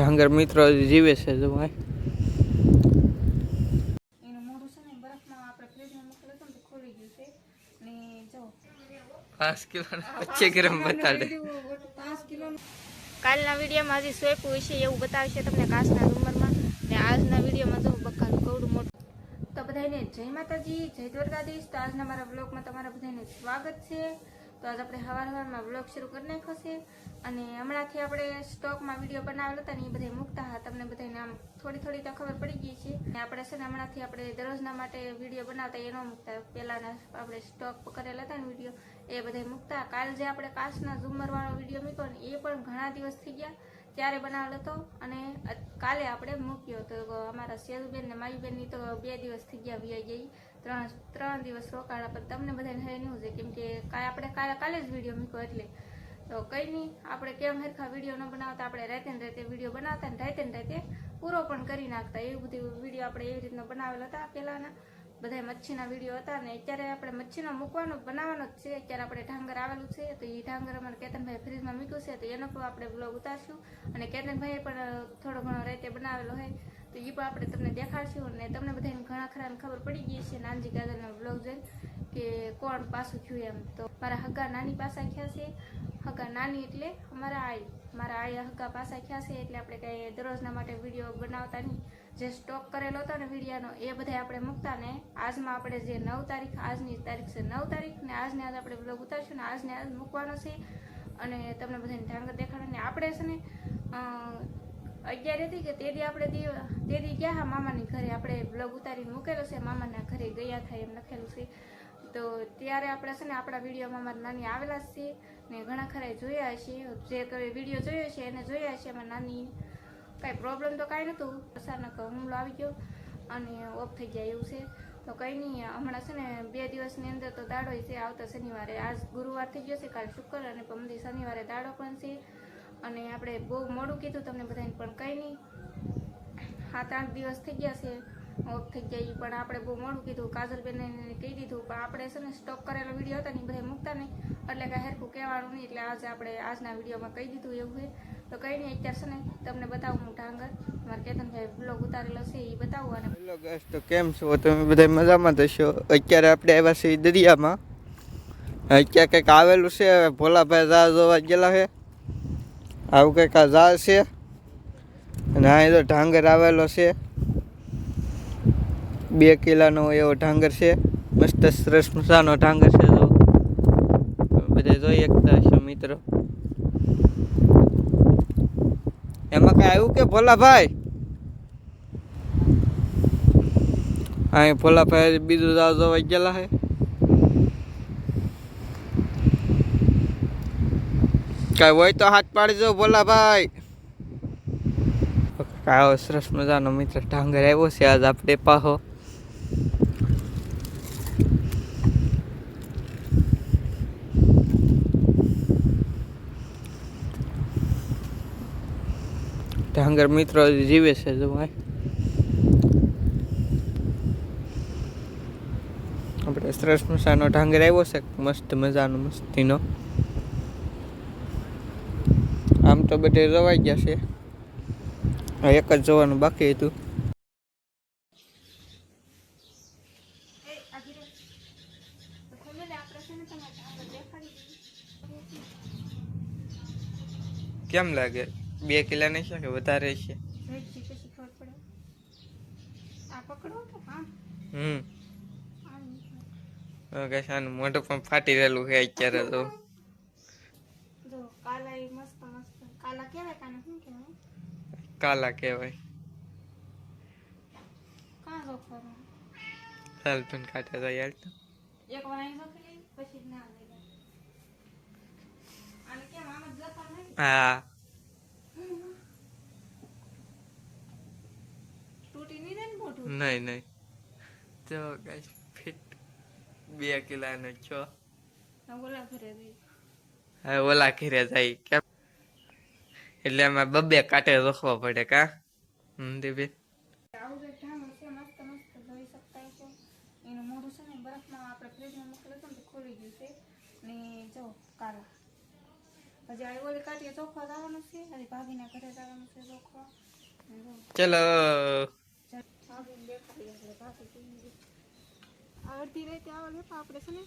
ઢાંગર મિત્રો જીવે છે જો ભાઈ એનું મોઢું છે ને બરફમાં આપણે ફ્રીજમાં મૂકેલું હતું ને તો ખોલી ગયું છે ને જો 5 કિલો 25 ગ્રામ બતાડે 5 કિલો કાલના વિડીયોમાં હજી સોંપ્યું હશે એવું બતાવશે તમને કાચના રૂમરમાં ને આજના વિડીયોમાં જો બકાલું કવડું મોટું તો બધાને જય માતાજી જય દ્વારકાધીશ તો આજના મારા બ્લોગમાં તમારા બધાને સ્વાગત છે તો આજ આપણે સવારમાં બ્લોગ શરૂ કરી નાખ્યો છે અને હમણાંથી આપણે સ્ટોકમાં વિડીયો બનાવેલો હતા ને એ બધા મૂકતા હતા તમને બધાને આમ થોડી તો ખબર પડી ગઈ છે ને આપણે છે ને હમણાંથી આપણે દરરોજના માટે વિડીયો બનાવતા એ ન મૂકતા પહેલાંના આપણે સ્ટોક કરેલા હતા ને વિડીયો એ બધા મૂકતા કાલ જે આપણે કાચના ઝુમરવાળો વિડીયો મૂક્યો ને એ પણ ઘણા દિવસ થઈ ગયા ત્યારે બનાવેલો હતો અને કાલે આપણે મૂક્યો તો અમારા સેજુબેન ને માયુબેનની તો 2 દિવસ થઈ ગયા વી ગઈ ત્રણ દિવસ રોકાણા પણ તમને બધાને હવે નહીં છે કેમ કે આપણે કાલે જ વિડીયો મૂક્યો એટલે તો કંઈ નહીં આપણે કેમ હરખા વિડીયો ન બનાવતા આપણે રાતે વિડીયો બનાવતા ને રાતે પૂરો પણ કરી નાખતા એવું બધું વિડીયો આપણે એવી રીતના બનાવેલા હતા પહેલાંના બધા મચ્છીના વિડીયો હતા ને અત્યારે આપણે મચ્છીનો મૂકવાનો બનાવવાનો જ છે અત્યારે આપણે ઢાંગર આવેલું છે તો એ ઢાંગર અમારે કેતનભાઈ ફ્રીજમાં મૂક્યું છે તો એનો પણ આપણે બ્લોગ ઉતારશું અને કેતનભાઈએ પણ થોડો ઘણો રાતે બનાવેલો હોય તો એ પણ આપણે તમને દેખાડશું અને તમને બધાને ઘણા ખરાને ખબર પડી ગઈ છે નાનજી કાજલના બ્લોગ જોઈને કે કોણ પાછું થયું એમ તો મારા હગા નાની પાસા ખ્યા છે હગા નાની એટલે મારા આઈ હગા પાસા ખ્યા છે એટલે આપણે કાંઈ દરરોજના માટે વિડીયો બનાવતા નહીં જે સ્ટોક કરેલો હતો ને વિડીયોનો એ બધા આપણે મૂકતા ને આજમાં આપણે જે 9 તારીખ આજની તારીખ છે 9 તારીખ ને આજને આજ આપણે બ્લોગ ઉતારશું ને આજને આજ મૂકવાનો છે અને તમને બધાને ઢાંગર દેખાડો ને આપણે છે ને 11 હતી કે તે દી ગયા હા મામાની ઘરે આપણે બ્લોગ ઉતારીને મૂકેલો છે મામાના ઘરે ગયા થાય એમ લખેલું છે તો ત્યારે આપણે છે ને આપણા વિડીયોમાં મારી નાની આવેલા છે ને ઘણા ખરા જોયા હશે જે વિડીયો જોયો છે એને જોયા હશે અમારી નાની કાંઈ પ્રોબ્લેમ તો કાંઈ નહોતું અચાનક હુમલો આવી ગયો અને ઓફ થઈ ગયા એવું છે તો કંઈ નહીં હમણાં છે ને 2 દિવસની અંદર તો દાડો છે આવતા શનિવારે આજ ગુરુવાર થઈ ગયો છે કાલ શુક્ર અને પમદી શનિવારે દાડો પણ છે અને આપણે બહુ મોડું કીધું તમને બધાને પણ કંઈ નહીં 7-8 દિવસ થઈ ગયા છે ઓફ થઈ ગયા પણ આપણે બહુ મોડું કીધું કાજલબેનને કહી દીધું પણ આપણે છે ને સ્ટોક કરેલો વિડીયો હતા ને બધા મૂકતા નહીં એટલે કાંઈ હેરખું કહેવાનું નહીં એટલે આજે આપણે આજના વિડીયોમાં કહી દીધું એવું છે તો કંઈ નહીં અત્યારે છે ને તમને બતાવું હું ઢાંગર મારા કેતનભાઈ બ્લોગ ઉતારેલો છે એ બતાવું અને હેલો ગાઈસ તો કેમ છો તમે બધા મજામાં થશો અત્યારે આપણે આવ્યા છીએ દરિયામાં અત્યારે કંઈક આવેલું છે ભોલાભાઈ જહાજ જોવા ગયેલા છે આવું કંઈક આ જહાજ છે અને અહીં તો ઢાંગર આવેલો છે 2 કિલોનો એવો ઢાંગર છે મસ્ત સરસ મજાનો ઢાંગર છે તો બધા જોઈ શકતા હશો મિત્રો એમાં કઈ આવ્યું કે ભોલાભાઈ અહીં ભોલાભાઈ બીજું જહાજ જોવા ગયેલા છે કઈ હોય તો હાથ પાડી દો ભોલાભાઈ આવો સરસ મજાનો મિત્ર ઢાંગર આવ્યો છે આજ આપણે પાહો ઢાંગર મિત્રો જીવે છે જો ભાઈ આપણે સરસ મજાનો ઢાંગર આવ્યો છે મસ્ત મજાનો મસ્તીનો આમ તો બધે રવાઈ ગયા છે એક જ જોવાનું બાકી હતું કેમ લાગે 2 કિલો નહીં છે કે વધારે છે આનું મોઢું પણ ફાટી રહેલું છે અત્યારે તો કાલા કહેવાય ચાલ પણ કાઢે તો યાર તો હા નહીં તો ગાઈસ ફિટ 2 કિલોનો છો હા ઓલા ઘરે જાય કેમ એટલે એમાં 2 કાંટે રાખવા પડે કા દીબી એનું મોઢું છે ને બરફમાં આપણે ફ્રીજમાં મૂકેલું હતું ને તો ખોલી ગયું છે ને જો કાલા હજી આ ઓલી કાઢીએ ચોખ્ખો જવાનું છે હજી ભાભીના ઘરે જવાનું છે ચોખ્ખો ચલો અડધી રાતે આવા લેતા આપણે છે ને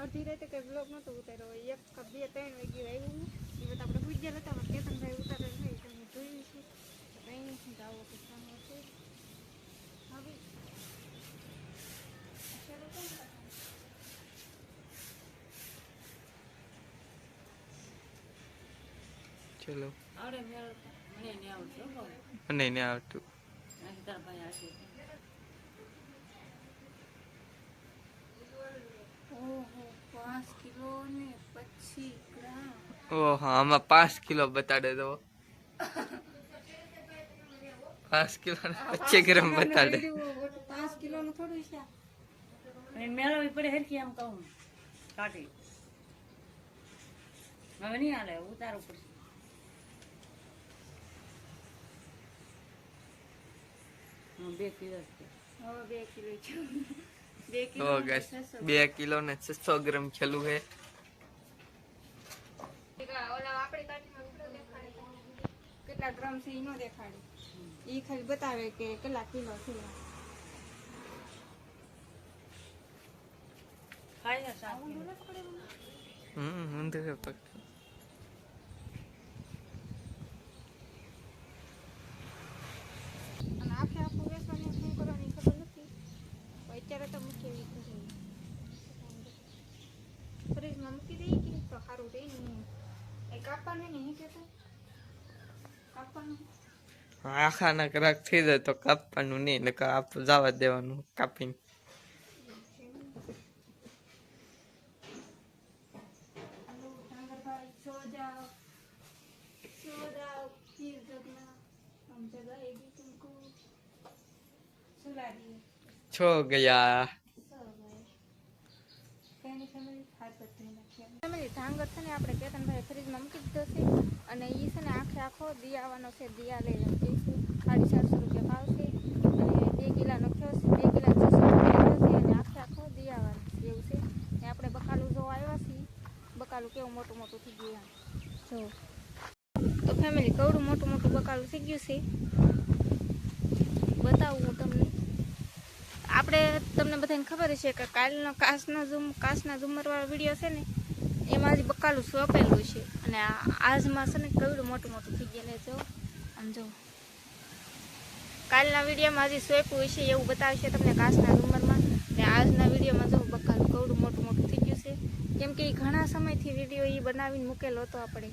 અડધી રાતે કઈ બ્લોગ નતો ઉતાર્યો 1 કે 2 3 વાગે આવ્યું એ બધા આપણે પૂજ્યા હતા પણ કેતનભાઈ ઉતારે નહીં તમે જોયું છે કઈ નથી આવો કે સામે છે હવે ચલો આવડે મેળ મને નહીં આવડતું હો બહુ. મને નહીં આવતું. નથી તારા ભાઈ આવશે. ઓહો 5 કિલો ને 25 ગ્રામ ઓહો આમાં 5 કિલો બતાડે તો 5 કિલો ને 25 ગ્રામ બતાડે. 5 કિલો નું થોડું છે અને મેળવવી પડે હરખી આમ કહું કાઢી હવે નહીં હાલે ઉતારવું પડશે. હા 2 કિલો જ છે. હવે 2 કિલો છે 2 કિલો ઓ ગાઈસ 2 કિલો ને 600 ગ્રામ છેલું હે. ઓલા આપણી કાઠીમાં કેટલો દેખાડે કેટલા ગ્રામ છે ઈ નો દેખાડે ઈ ખાલી બતાવે કે કેટલા કિલો છે ખાઈ લે શાક. ઊંધું હે પગ. અને આખે આખું વેસવાની શું કરવાની ખબર નથી પણ અત્યારે તો મૂકી એવી કરી ફ્રીજમાં મૂકી દઈએ કે તો સારું રહે ને એ કાપવાનું નહીં કહેતા કાપવાનું આખા ના કરાક થઈ જાય તો કાપવાનું નહીં નકર આપ જવા દેવાનું કાપીને. हेलो डांगर भाई सो जाओ फिर जगना हम जगाएगी तुमको सुला दिए છો ગયા. ફેમિલી ઢાંગર છે ને આપણે કેતનભાઈ ફ્રીજમાં મૂકી દીધો છે અને એ છે ને આખે આખો દિયાવાનો છે દિયા લઈ લઉં જઈશું 450 રૂપિયા ભાવ છે અને 2 કિલાનો થયો છે 2 કિલા 600 રૂપિયા છે અને આખે આખો દિયાવાનો છે એવું છે ને આપણે બકાલું જો આવ્યા છીએ બકાલું કેવું મોટું મોટું થઈ ગયું જો તો ફેમિલી કવડું મોટું મોટું બકાલું થઈ ગયું છે બતાવું હું તમને આપણે તમને બધાને ખબર છે કે કાલનો કાચના ઝુમરવાળો વિડીયો છે ને એમાં જ બકાલું સોંપેલું છે અને આજમાં છે ને કવડું મોટું મોટું થઈ ગયા જો આમ જો કાલના વિડીયોમાં હજી સોંપ્યું છે એવું બતાવશે તમને કાચના ઝુમરમાં ને આજના વિડીયોમાં જો બકાલું કવડું મોટું મોટું થઈ ગયું છે કેમ કે એ ઘણા સમયથી વિડીયો એ બનાવીને મૂકેલો હતો આપણે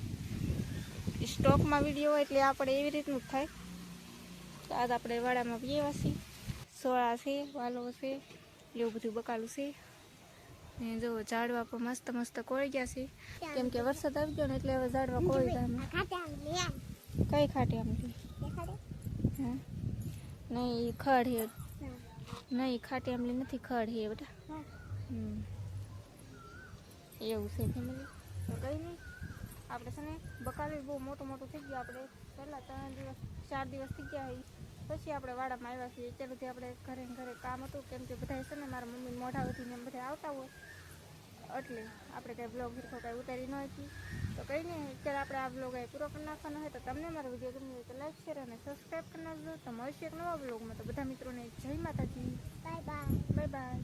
સ્ટોકમાં વિડીયો હોય એટલે આપણે એવી રીતનું જ થાય તો આજ આપણે વાડામાં પીએવા છીએ સોળા છે વાલો છે એવું બધું બકાલું છે ને જો ઝાડવા પર મસ્ત મસ્ત કોળી ગયા છે કેમ કે વરસાદ આવી ગયો ને એટલે હવે ઝાડવા કોળી ગયા કઈ ખાટી આમલી હા નહીં ખડ હે નહીં ખાટી આમલી નથી ખડ હે બેટા એવું છે ફેમિલી તો કઈ નહીં આપણે છે ને બકાલું બહુ મોટું મોટું થઈ ગયું આપણે પહેલાં 3 દિવસ 4 દિવસ થઈ ગયા પછી આપણે વાડામાં આવ્યા છીએ ત્યારથી આપણે ઘરે ને ઘરે કામ હતું કેમ કે બધા છે ને મારા મમ્મી મોઢા વધીને બધા આવતા હોય એટલે આપણે કંઈ બ્લોગ હિરખો કાંઈ ઉતારી ન હતી તો કંઈ નહીં અત્યારે આપણે આ બ્લોગ અહીં પૂરો કરી નાખવાનો હોય તો તમને મારો વિડીયો ગમ્યો હોય તો લાઈક શેર અને સબસ્ક્રાઈબ કરી નાખજો તો મળશે એક નવા બ્લોગમાં તો બધા મિત્રોને જય માતાજી બાય બાય બાય બાય.